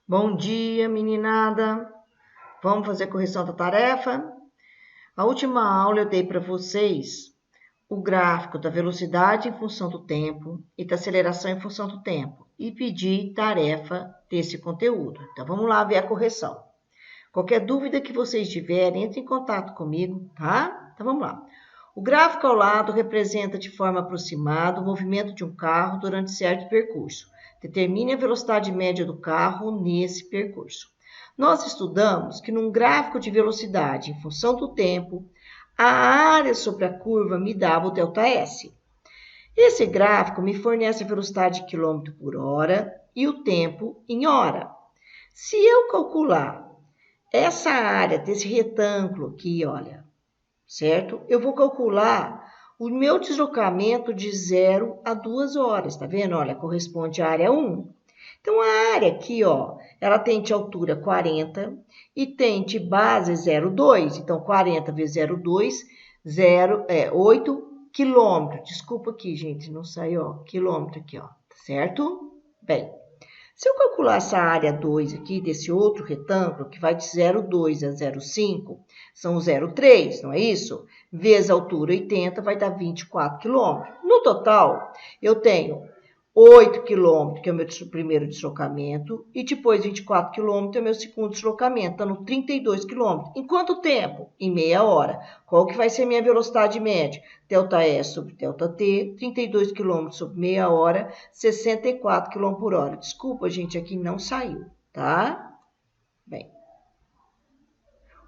Bom dia, meninada. Vamos fazer a correção da tarefa? A última aula eu dei para vocês o gráfico da velocidade em função do tempo e da aceleração em função do tempo e pedi tarefa desse conteúdo. Então, vamos lá ver a correção. Qualquer dúvida que vocês tiverem, entre em contato comigo, tá? Então, vamos lá. O gráfico ao lado representa de forma aproximada o movimento de um carro durante certo percurso. Determine a velocidade média do carro nesse percurso. Nós estudamos que num gráfico de velocidade em função do tempo, a área sobre a curva me dava o ΔS. Esse gráfico me fornece a velocidade em km por hora e o tempo em hora. Se eu calcular essa área desse retângulo aqui, olha, certo? Eu vou calcular o meu deslocamento de 0 a 2 horas, tá vendo? Olha, corresponde à área 1. Então, a área aqui, ó, ela tem de altura 40 e tem de base 0,2. Então, 40 vezes 0,2, 8 quilômetros. Desculpa aqui, gente, não saiu, ó, quilômetro aqui, ó, certo? Bem, se eu calcular essa área 2 aqui, desse outro retângulo, que vai de 0,2 a 0,5, são 0,3, não é isso? Vezes a altura 80, vai dar 24 quilômetros. No total, eu tenho 8 quilômetros, que é o meu primeiro deslocamento, e depois 24 quilômetros é o meu segundo deslocamento, dando 32 quilômetros. Em quanto tempo? Em meia hora. Qual que vai ser minha velocidade média? ΔS sobre ΔT, 32 km sobre meia hora, 64 km por hora. Desculpa, gente, aqui não saiu, tá? Bem.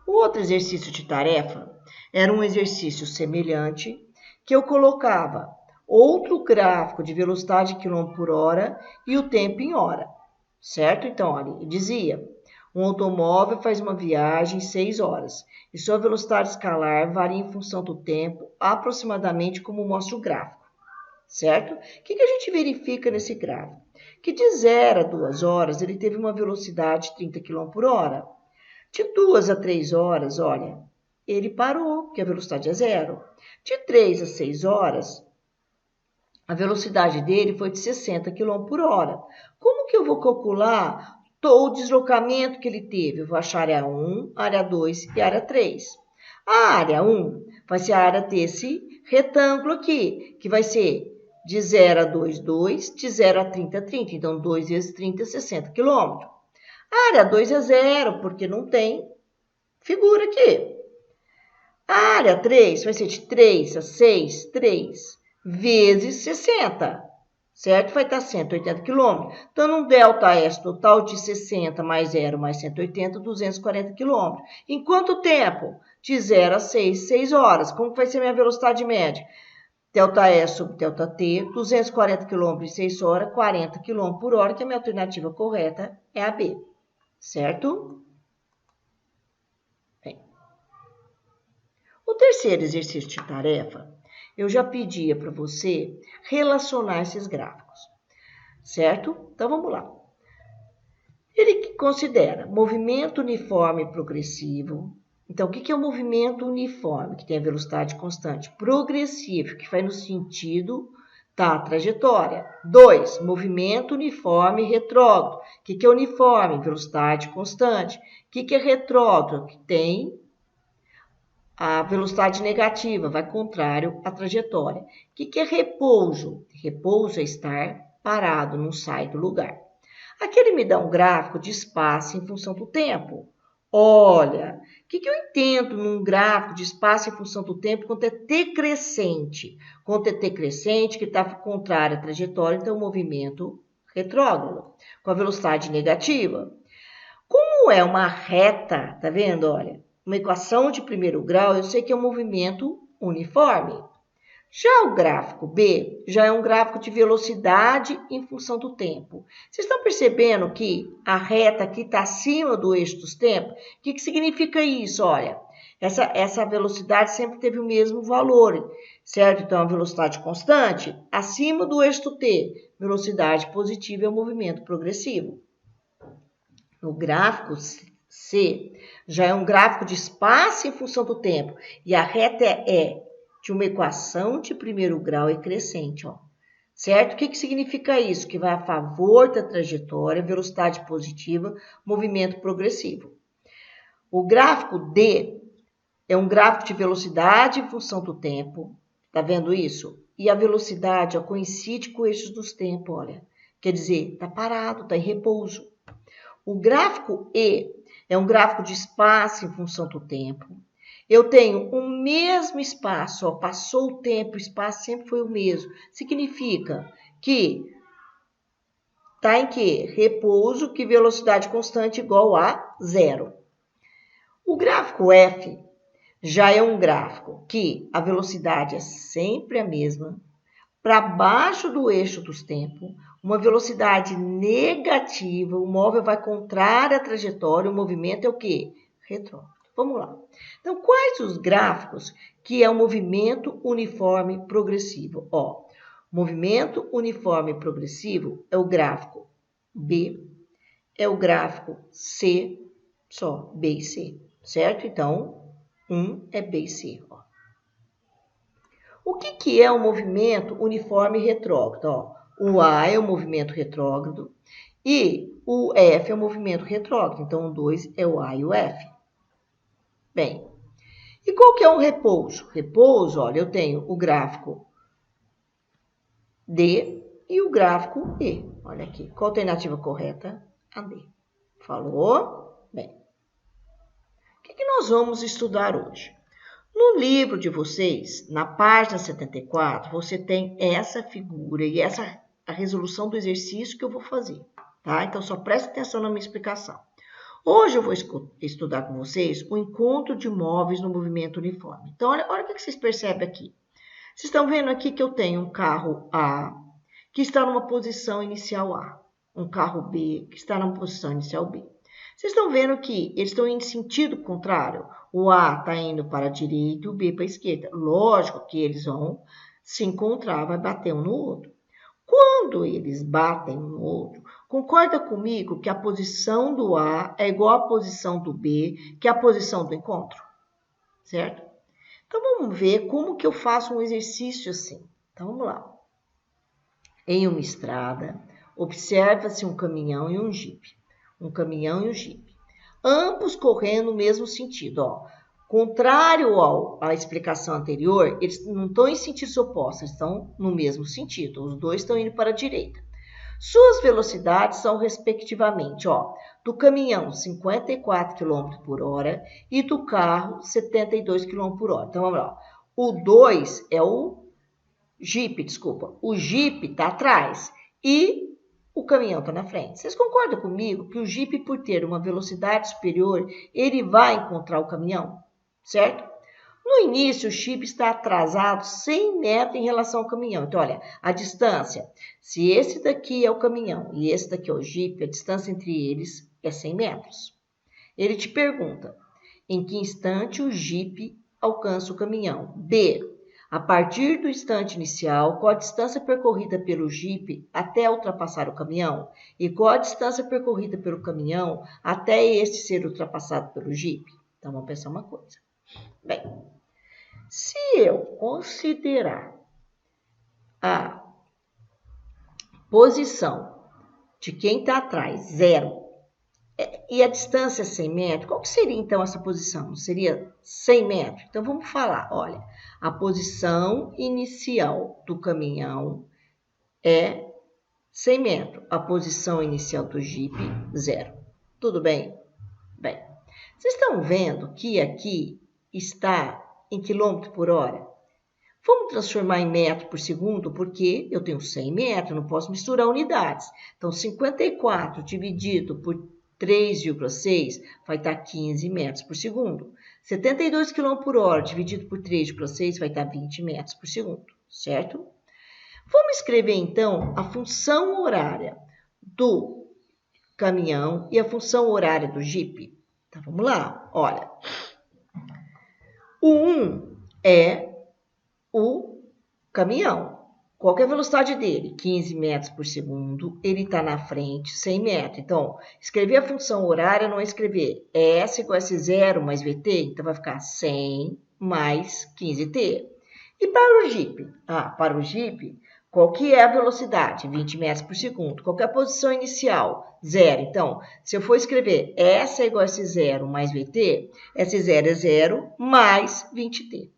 O outro exercício de tarefa era um exercício semelhante, que eu colocava outro gráfico de velocidade em km por hora e o tempo em hora, certo? Então, olha, dizia, um automóvel faz uma viagem em 6 horas e sua velocidade escalar varia em função do tempo, aproximadamente como mostra o gráfico, certo? O que a gente verifica nesse gráfico? Que de 0 a 2 horas ele teve uma velocidade de 30 km por hora. De 2 a 3 horas, olha, ele parou, porque a velocidade é 0. De 3 a 6 horas, a velocidade dele foi de 60 km por hora. Como que eu vou calcular o deslocamento que ele teve? Eu vou achar a área 1, área 2 e área 3. A área 1 vai ser a área desse retângulo aqui, que vai ser de 0 a 2, 2, de 0 a 30, 30. Então, 2 vezes 30, 60 km. A área 2 é 0, porque não tem figura aqui. A área 3 vai ser de 3 a 6, 3 vezes 60, certo? Vai dar 180 km. Dando um ΔS total de 60 mais 0 mais 180, 240 km. Em quanto tempo? De 0 a 6, 6 horas. Como vai ser minha velocidade média? ΔS sobre ΔT, 240 km em 6 horas, 40 km por hora, que a minha alternativa correta é a B, certo? Bem. O terceiro exercício de tarefa, eu já pedia para você relacionar esses gráficos, certo? Então, vamos lá. Ele considera movimento uniforme progressivo. Então, o que é o movimento uniforme? Que tem a velocidade constante. Progressivo, que vai no sentido da trajetória. 2, movimento uniforme retrógrado. O que é uniforme? Velocidade constante. O que é retrógrado? Que tem a velocidade negativa, vai contrário à trajetória. O que é repouso? Repouso é estar parado, não sai do lugar. Aqui ele me dá um gráfico de espaço em função do tempo. Olha, o que eu entendo num gráfico de espaço em função do tempo quando é t crescente? Quando é t crescente, que está contrário à trajetória, então o movimento retrógrado, com a velocidade negativa. Como é uma reta, tá vendo? Olha, uma equação de primeiro grau, eu sei que é um movimento uniforme. Já o gráfico B, já é um gráfico de velocidade em função do tempo. Vocês estão percebendo que a reta aqui está acima do eixo dos tempos? O que significa isso? Olha, essa velocidade sempre teve o mesmo valor, certo? Então, a velocidade constante, acima do eixo do T. Velocidade positiva é o movimento progressivo. No gráfico C, já é um gráfico de espaço em função do tempo. E a reta é de uma equação de primeiro grau e crescente, ó. certo? O que significa isso? Que vai a favor da trajetória, velocidade positiva, movimento progressivo. O gráfico D é um gráfico de velocidade em função do tempo, tá vendo isso? E a velocidade coincide com o eixo dos tempos, olha. Quer dizer, tá parado, tá em repouso. O gráfico E é um gráfico de espaço em função do tempo. Eu tenho o mesmo espaço, ó, passou o tempo, o espaço sempre foi o mesmo. Significa que está em quê? Repouso, que velocidade constante igual a zero. O gráfico F já é um gráfico que a velocidade é sempre a mesma, para baixo do eixo dos tempos, uma velocidade negativa, o móvel vai contrário à trajetória, o movimento é o quê? Retrógrado. Vamos lá. Então, quais os gráficos que é o movimento uniforme progressivo? Ó, movimento uniforme progressivo é o gráfico B, é o gráfico C, só B e C, certo? Então, é B e C. Ó. O que é o movimento uniforme retrógrado? Ó, o A é o movimento retrógrado e o F é o movimento retrógrado. Então, o 2 é o A e o F. Bem, e qual que é o repouso? Repouso, olha, eu tenho o gráfico D e o gráfico E. Olha aqui, qual a alternativa correta? A D. Falou? Bem, o que nós vamos estudar hoje? No livro de vocês, na página 74, você tem essa figura e essa a resolução do exercício que eu vou fazer, tá? Então, só preste atenção na minha explicação. Hoje eu vou estudar com vocês o encontro de móveis no movimento uniforme. Então, olha o que vocês percebem aqui. Vocês estão vendo aqui que eu tenho um carro A que está numa posição inicial A, um carro B que está numa posição inicial B. Vocês estão vendo que eles estão em sentido contrário. O A está indo para a direita e o B para a esquerda. Lógico que eles vão se encontrar, vai bater um no outro. Quando eles batem um no outro, concorda comigo que a posição do A é igual à posição do B, que é a posição do encontro? Certo? Então, vamos ver como que eu faço um exercício assim. Então, vamos lá. Em uma estrada, observa-se um caminhão e um jipe. Um caminhão e um jipe. Ambos correndo no mesmo sentido, ó. Contrário à explicação anterior, eles não estão em sentidos opostos, eles estão no mesmo sentido. Os dois estão indo para a direita. Suas velocidades são, respectivamente, ó, do caminhão 54 km por hora e do carro 72 km por hora. Então, vamos lá. O 2 é o Jeep, desculpa. O Jeep está atrás e o caminhão está na frente. Vocês concordam comigo que o Jeep, por ter uma velocidade superior, ele vai encontrar o caminhão? Certo? No início, o Jeep está atrasado 100 metros em relação ao caminhão. Então, olha, a distância, se esse daqui é o caminhão e esse daqui é o Jeep, a distância entre eles é 100 metros. Ele te pergunta, em que instante o Jeep alcança o caminhão? B, a partir do instante inicial, qual a distância percorrida pelo Jeep até ultrapassar o caminhão? E qual a distância percorrida pelo caminhão até este ser ultrapassado pelo Jeep? Então, vamos pensar uma coisa. Bem, se eu considerar a posição de quem está atrás, 0, e a distância 100 metros, qual que seria então essa posição? Seria 100 metros? Então, vamos falar, olha, a posição inicial do caminhão é 100 metros, a posição inicial do Jeep, 0. Tudo bem? Bem, vocês estão vendo que aqui está em quilômetro por hora? Vamos transformar em metro por segundo, porque eu tenho 100 metros, não posso misturar unidades. Então, 54 dividido por 3,6 vai estar 15 metros por segundo. 72 km por hora dividido por 3,6 vai estar 20 metros por segundo, certo? Vamos escrever, então, a função horária do caminhão e a função horária do Jeep. Então, vamos lá. Olha, o 1 é o caminhão. Qual que é a velocidade dele? 15 metros por segundo. Ele está na frente, 100 metros. Então, escrever a função horária não é escrever S igual a S0 mais VT. Então, vai ficar 100 mais 15T. E para o Jeep? Para o Jeep, Qual que é a velocidade? 20 metros por segundo. Qual que é a posição inicial? 0. Então, se eu for escrever S é igual a S0 mais VT, S0 é 0 mais 20T.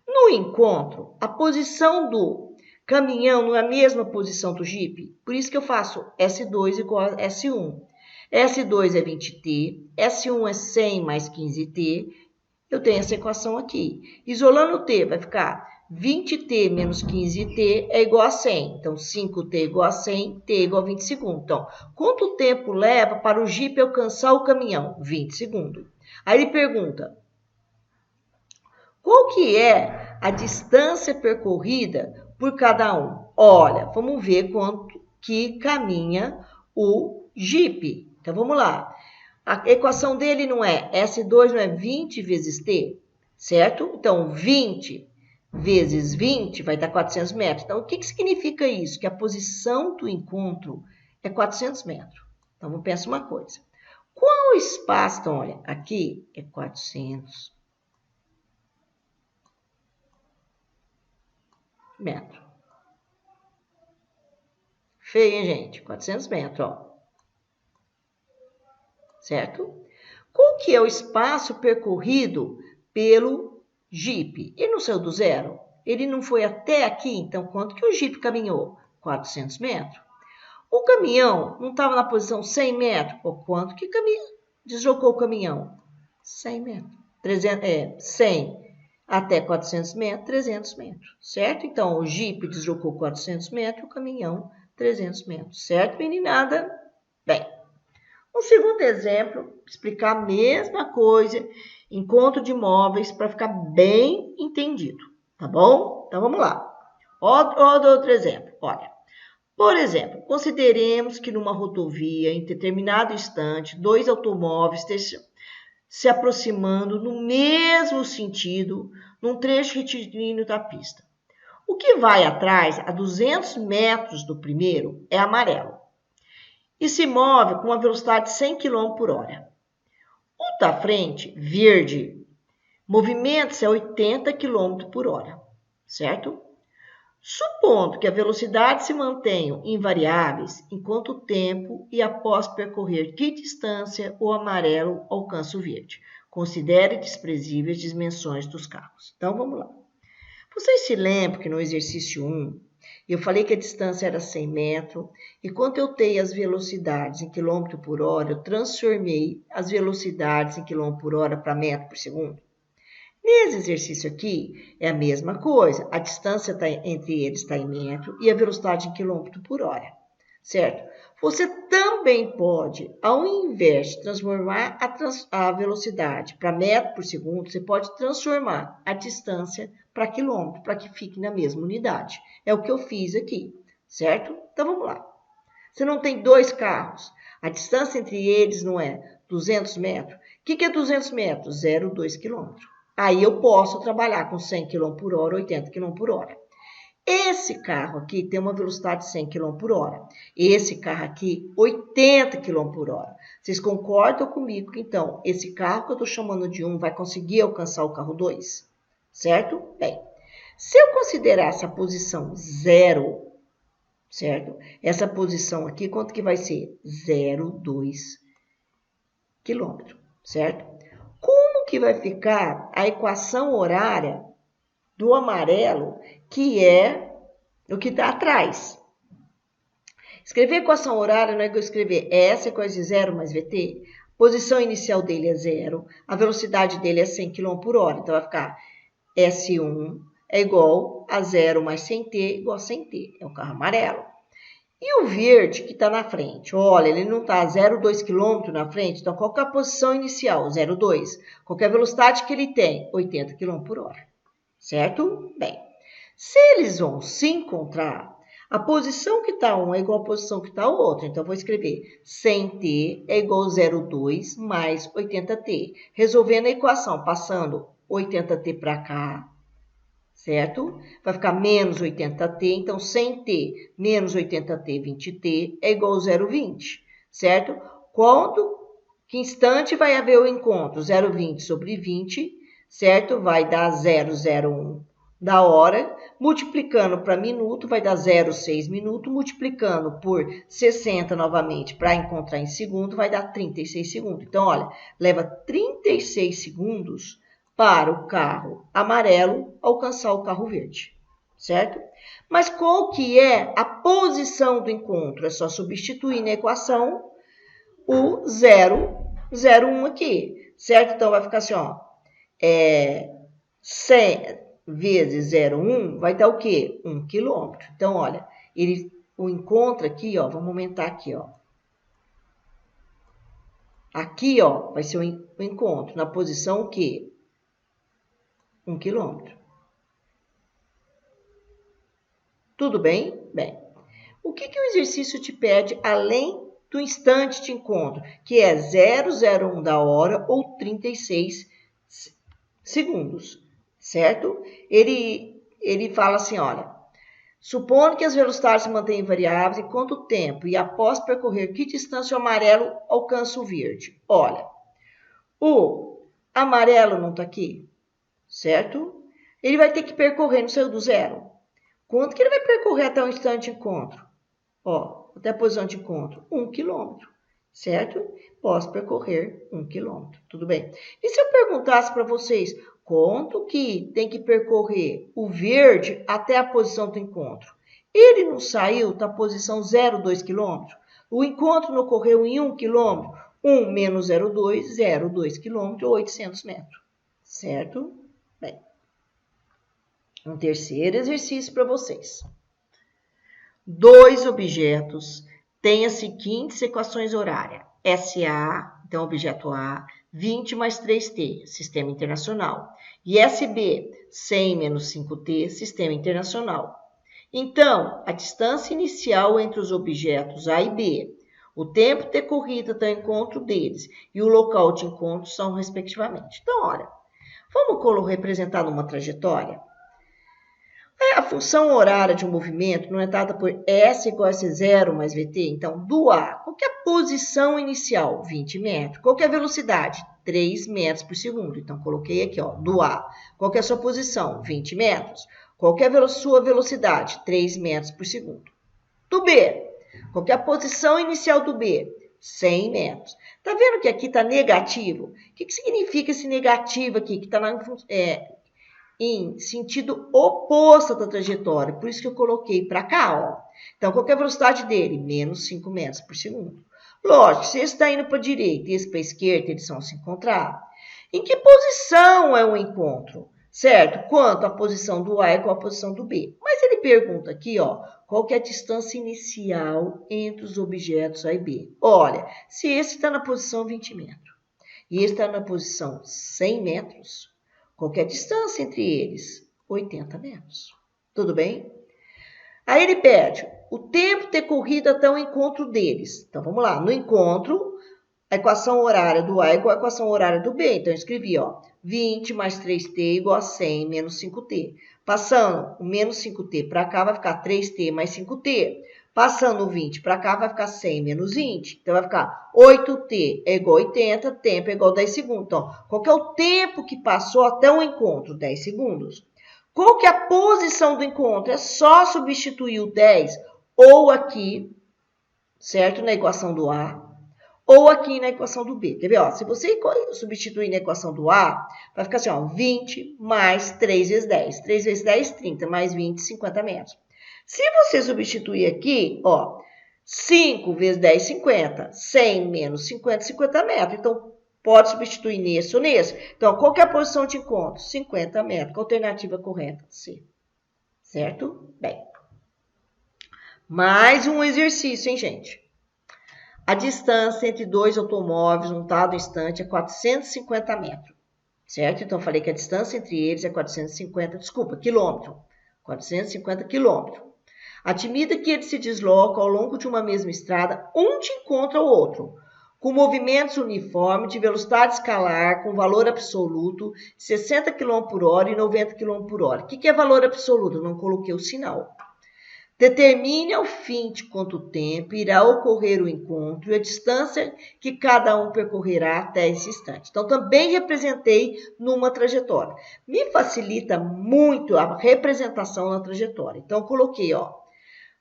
No encontro, a posição do caminhão não é a mesma posição do Jeep? Por isso que eu faço S2 igual a S1. S2 é 20T, S1 é 100 mais 15T. Eu tenho essa equação aqui. Isolando o T, vai ficar 20T menos 15T é igual a 100. Então, 5T igual a 100, T igual a 20 segundos. Então, quanto tempo leva para o Jeep alcançar o caminhão? 20 segundos. Aí ele pergunta, qual que é a distância percorrida por cada um? Olha, vamos ver quanto que caminha o Jeep. Então, vamos lá. A equação dele não é S2 não é 20 vezes T, certo? Então, 20 vezes 20 vai dar 400 metros. Então, o que significa isso? Que a posição do encontro é 400 metros. Então, vamos pensar uma coisa. Qual o espaço? Então, olha, aqui é 400 metros. Feio, hein, gente? 400 metros, ó. Certo? Qual que é o espaço percorrido pelo Jeep? Ele não saiu do zero? Ele não foi até aqui? Então, quanto que o Jeep caminhou? 400 metros. O caminhão não estava na posição 100 metros? Por quanto que deslocou o caminhão? 100 metros. 100 até 400 metros, 300 metros. Certo? Então, o Jeep deslocou 400 metros, o caminhão 300 metros. Certo, meninada? Bem. Um segundo exemplo, explicar a mesma coisa, encontro de móveis, para ficar bem entendido, tá bom? Então, vamos lá. Outro exemplo, olha. Por exemplo, consideremos que numa rodovia, em determinado instante, dois automóveis estejam se aproximando no mesmo sentido, num trecho retilíneo da pista. O que vai atrás, a 200 metros do primeiro, é amarelo e se move com uma velocidade de 100 km por hora. O da frente, verde, movimenta-se a 80 km por hora, certo? Supondo que a velocidade se mantenham invariáveis enquanto o tempo e após percorrer que distância o amarelo alcança o verde. Considere desprezíveis as dimensões dos carros. Então, vamos lá. Vocês se lembram que no exercício 1, eu falei que a distância era 100 metros, e quando eu tenho as velocidades em quilômetro por hora, eu transformei as velocidades em quilômetro por hora para metro por segundo. Nesse exercício aqui, é a mesma coisa. A distância entre eles está em metro e a velocidade em quilômetro por hora, certo? Você também pode, ao invés de transformar a velocidade para metro por segundo, você pode transformar a distância para quilômetro, para que fique na mesma unidade. É o que eu fiz aqui, certo? Então, vamos lá. Você não tem dois carros. A distância entre eles não é 200 metros. O que é 200 metros? 0,2 quilômetros. Aí eu posso trabalhar com 100 km por hora, 80 km por hora. Esse carro aqui tem uma velocidade de 100 km por hora. Esse carro aqui, 80 km por hora. Vocês concordam comigo que, então, esse carro que eu estou chamando de 1 vai conseguir alcançar o carro 2? Certo? Bem, se eu considerar essa posição 0, certo? Essa posição aqui, quanto que vai ser? 0,2 km, certo? Como que vai ficar a equação horária do amarelo, que é o que está atrás? Escrever a equação horária não é que eu escrever S é coisa de 0 mais VT. A posição inicial dele é 0, a velocidade dele é 100 km por hora. Então, vai ficar S1 é igual a 0 mais 100T igual a 100T. É o carro amarelo. E o verde que está na frente? Olha, ele não está a 0,2 km na frente, então qual que é a posição inicial? 0,2. Qual que é a velocidade que ele tem? 80 km por hora. Certo? Bem, se eles vão se encontrar, a posição que está um é igual à posição que está o outro. Então, vou escrever 100T é igual a 0,2 mais 80T. Resolvendo a equação, passando 80T para cá, certo? Vai ficar menos 80T, então 100T menos 80T, 20T é igual a 0,20, certo? Que instante vai haver o encontro? 0,20 sobre 20, certo? Vai dar 0,01 da hora, multiplicando para minuto, vai dar 0,6 minutos, multiplicando por 60 novamente para encontrar em segundo, vai dar 36 segundos. Então, olha, leva 36 segundos para o carro amarelo alcançar o carro verde, certo? Mas qual que é a posição do encontro? É só substituir na equação o 0, 0, 1 aqui, certo? Então, vai ficar assim, ó, 100 vezes 0,1 vai dar o quê? 1 quilômetro. Então, olha, o encontro aqui, ó, vamos aumentar aqui, ó. Aqui, ó, vai ser o encontro, na posição o quê? 1 quilômetro. Tudo bem? Bem, o que o exercício te pede além do instante de encontro, que é 0,01 da hora ou 36 segundos, certo? Ele fala assim, olha, supondo que as velocidades se mantenham variáveis, em quanto tempo e após percorrer que distância o amarelo alcança o verde? Olha, o amarelo não está aqui, certo? Ele vai ter que percorrer, não saiu do zero. Quanto que ele vai percorrer até o instante de encontro? Ó, até a posição de encontro, 1 quilômetro, certo? Posso percorrer 1 quilômetro, tudo bem? E se eu perguntasse para vocês, quanto que tem que percorrer o verde até a posição do encontro? Ele não saiu da posição 0,2 km? O encontro não ocorreu em 1 km? 1 menos 0,2, 0,2 km, 800 metros, certo? Bem, um terceiro exercício para vocês. Dois objetos têm as seguintes equações horárias. SA, então objeto A, 20 mais 3T, sistema internacional. E SB, 100 menos 5T, sistema internacional. Então, a distância inicial entre os objetos A e B, o tempo decorrido até o encontro deles e o local de encontro são respectivamente. Então, olha, vamos representar numa trajetória? A função horária de um movimento não é dada por S igual a S0 mais VT. Então, do A, qual que é a posição inicial? 20 metros. Qual que é a velocidade? 3 metros por segundo. Então, coloquei aqui, ó, do A. Qual que é a sua posição? 20 metros. Qual que é a sua velocidade? 3 metros por segundo. Do B, qual que é a posição inicial do B? 100 metros. Tá vendo que aqui está negativo? O que significa esse negativo aqui? Que está em sentido oposto da trajetória. Por isso que eu coloquei para cá, ó. Então, qual que é a velocidade dele? Menos 5 metros por segundo. Lógico, se esse está indo para a direita e esse para a esquerda, eles vão se encontrar. Em que posição é o encontro? Certo? Quanto a posição do A é com a posição do B. Mas ele pergunta aqui, ó, qual que é a distância inicial entre os objetos A e B? Olha, se esse está na posição 20 metros e esse está na posição 100 metros, qual que é a distância entre eles? 80 metros. Tudo bem? Aí ele pede o tempo decorrido até o encontro deles. Então, vamos lá. No encontro, a equação horária do A é igual à equação horária do B. Então, eu escrevi, ó, 20 mais 3T igual a 100 menos 5T. Passando o menos 5T para cá, vai ficar 3T mais 5T. Passando o 20 para cá, vai ficar 100 menos 20. Então, vai ficar 8T é igual a 80, tempo é igual a 10 segundos. Então, qual que é o tempo que passou até o encontro? 10 segundos. Qual que é a posição do encontro? É só substituir o 10 ou aqui, certo? Na equação do A, ou aqui na equação do B. Quer ver? Ó, se você substituir na equação do A, vai ficar assim, ó, 20 mais 3 vezes 10. 3 vezes 10, 30, mais 20, 50 metros. Se você substituir aqui, ó, 5 vezes 10, 50. 100 menos 50, 50 metros. Então, pode substituir nesse ou nesse. Então, qual que é a posição de encontro? 50 metros. Qual a alternativa correta? C. Certo? Bem. Mais um exercício, hein, gente? A distância entre dois automóveis num dado instante é 450 metros. Certo? Então, eu falei que a distância entre eles é 450 quilômetros. Admita que eles se deslocam ao longo de uma mesma estrada, um de encontra o outro, com movimentos uniformes de velocidade escalar, com valor absoluto de 60 km por hora e 90 km por hora. O que é valor absoluto? Eu não coloquei o sinal. Determine ao fim de quanto tempo irá ocorrer o encontro e a distância que cada um percorrerá até esse instante. Então, também representei numa trajetória. Me facilita muito a representação na trajetória. Então, coloquei,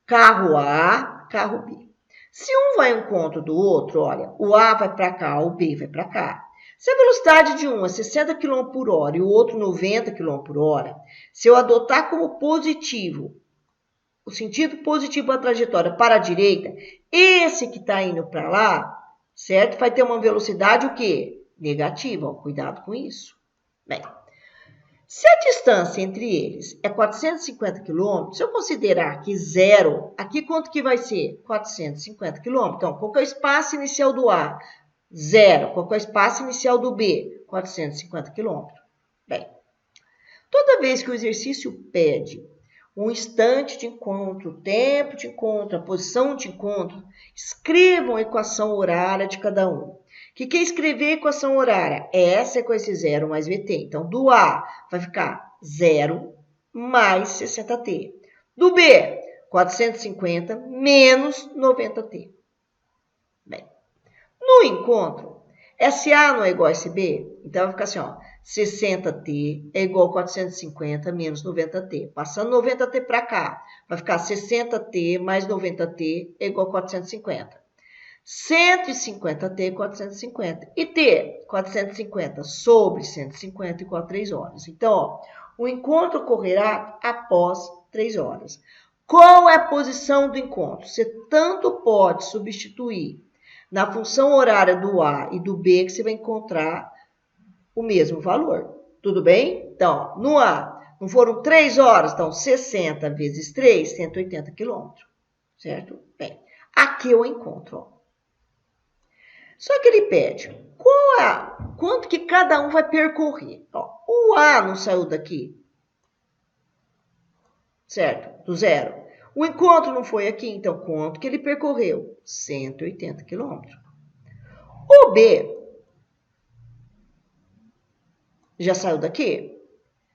carro A, carro B. Se um vai ao encontro do outro, olha, o A vai para cá, o B vai para cá. Se a velocidade de um é 60 km por hora e o outro 90 km por hora, se eu adotar como positivo o sentido positivo da trajetória para a direita, esse que está indo para lá, certo? Vai ter uma velocidade o quê? Negativa. Cuidado com isso. Bem, se a distância entre eles é 450 km, se eu considerar aqui zero, aqui quanto que vai ser? 450 km. Então, qual que é o espaço inicial do A? Zero. Qual que é o espaço inicial do B? 450 km. Bem, toda vez que o exercício pede um instante de encontro, o tempo de encontro, a posição de encontro, escrevam a equação horária de cada um. O que é escrever a equação horária? Essa é com esse zero mais VT. Então, do A vai ficar 0 mais 60T. Do B, 450 menos 90T. Bem, no encontro, SA não é igual a SB? Então, vai ficar assim, 60T é igual a 450 menos 90T. Passando 90T para cá, vai ficar 60T mais 90T é igual a 450. 150T é 450. E T, 450 sobre 150 igual a 3 horas. Então, o encontro ocorrerá após 3 horas. Qual é a posição do encontro? Você tanto pode substituir na função horária do A e do B que você vai encontrar o mesmo valor. Tudo bem? Então, no A, não foram 3 horas, então 60 vezes 3, 180 quilômetros. Certo? Bem, aqui eu encontro. Só que ele pede, quanto que cada um vai percorrer? O A não saiu daqui. Certo? Do zero. O encontro não foi aqui, então quanto que ele percorreu? 180 quilômetros. O B já saiu daqui,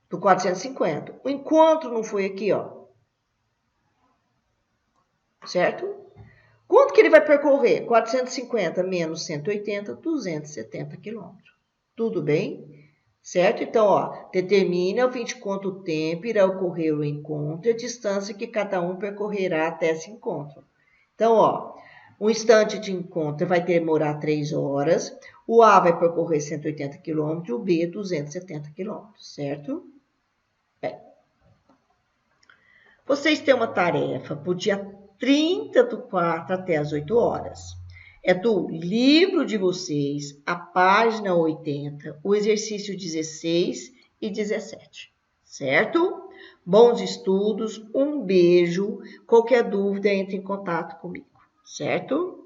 do 450. O encontro não foi aqui, certo? Quanto que ele vai percorrer? 450 menos 180, 270 quilômetros. Tudo bem? Certo? Então, determine ao fim de quanto tempo irá ocorrer o encontro e a distância que cada um percorrerá até esse encontro. Então, um instante de encontro vai demorar 3 horas, o A vai percorrer 180 km e o B 270 km, certo? Bem, vocês têm uma tarefa para o dia 30/4 até as 8 horas. É do livro de vocês, a página 80, o exercício 16 e 17, certo? Bons estudos, um beijo. Qualquer dúvida, entre em contato comigo, certo?